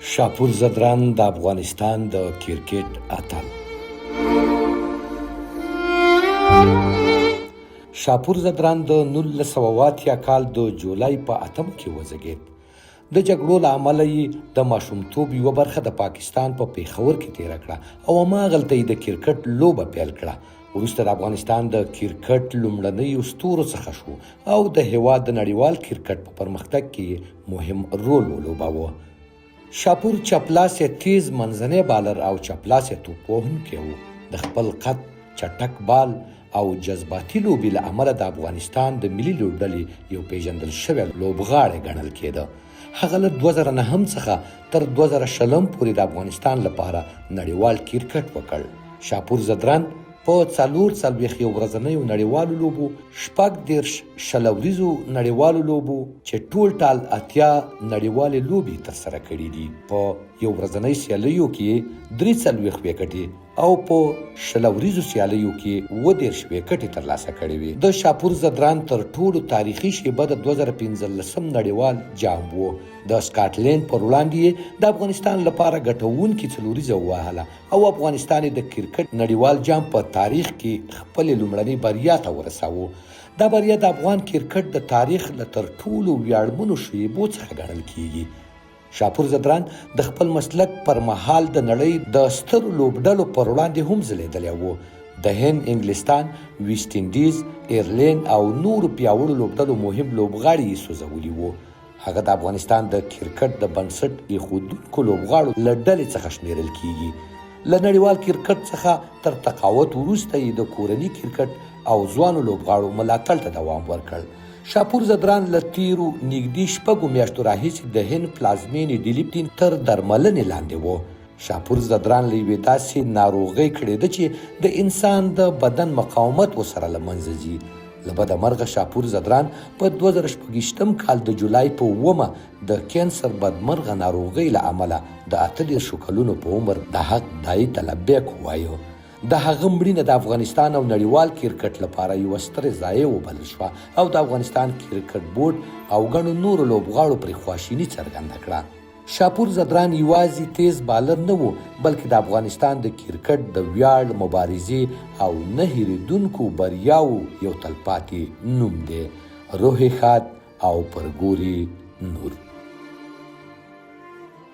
شاپور زدران د افغانستان د کرکټ اتل. شاپور زدران د 1980 کال د جولای په 8 کې وزګید. د جګړو له امله یې د ماشومتوب یوه برخه د پاکستان په پیښور کې تېره کړه او هماغلته یې د کرکټ لوبه پیل کړه. وروسته د افغانستان د کرکټ لومړنیو ستورو څخه شو او د هېواد د نړیوال کرکټ په پرمختګ کې مهم رول ولوباوه. شاپور چپلاسی تیز منځنی بالر او چپلاسی توپ وهونکی و. د خپل قد، چټک بال او جذباتي لوبې له امله د افغانستان د ملي لوبډلې یو پیژندل شوی لوبغاړی ګڼل کېده. هغه له 2009 څخه تر 2020 پورې د افغانستان لپاره نړیوال کرکټ وکړ. شاپور زدران په 44 ورځنیو نړیوالو لوبو، 40 شلوریزو نړیوالو لوبو چې ټول ټال 80 نړیوالې لوبې ترسره کړي دي. په یو ورځنۍ سیالیو کې 43 ویکټې او په شلوریزو سیالیو کې 30 ویکټې ترلاسه کړې وې. د شاپور زدران تر ټولو تاریخي شیبه د 2015 نړیوال جام و. د سکاټلند پر وړاندې د افغانستان لپاره ګټونکي څلوریزه ووهله او افغانستان د کرکټ نړیوال جام په تاریخ کې خپل لومړنۍ بریا ته ورساوه. دا بریا د افغان کرکټ د تاریخ له تر ټولو ویاړمنو شیبو څخه ګڼل کیږي. شاپور زدران د خپل مسلک پر مهال د نړۍ د سترو لوبډلو پر وړاندې هم ځلیدلی و. د هند، انګلستان، ویسټ انډیز، ایرلینډ او نورو پیاوړو لوبډلو مهم لوبغاړي یې سوځولي وو. هغه د افغانستان د کرکټ د بنسټ ایښودونکو لوبغاړو له ډلې څخه شمیرل کیږي. له نړیوال کرکټ څخه تر تقاعد وروسته یې د کورني کرکټ او ځوانو لوبغاړو ملاتړ ته دوام ورکړ. شاپور زدران له تیرو نږدې 6 میاشتو راهیسې د هند پلازمینې ډیلي تر درملنې لاندې و. شاپور زدران له یوې داسې ناروغۍ کړېده چې د انسان د بدن مقاومت ورسره له منځه ځي. له بده مرغه شاپور زدران په 2016 کال د جولای په 9 د کینسر بدمرغه ناروغۍ له امله د 38 کلونو په عمر د حق دایي ته لبیک ووایه. د هغه مړینه د افغانستان او نړیوال کرکټ لپاره یوه ستره ضایعه وبلل شوه او د افغانستان کرکټ بورډ او ګڼو نورو لوبغاړو پرې خواشیني څرګنده کړه. شاپور زدران یوازې تیز بالر نه و، بلکې د افغانستان د کرکټ د ویاړ، مبارزې او نه هېرېدونکو بریاو یو تلپاتې نوم دی. روح ښاد او پرګوري نور.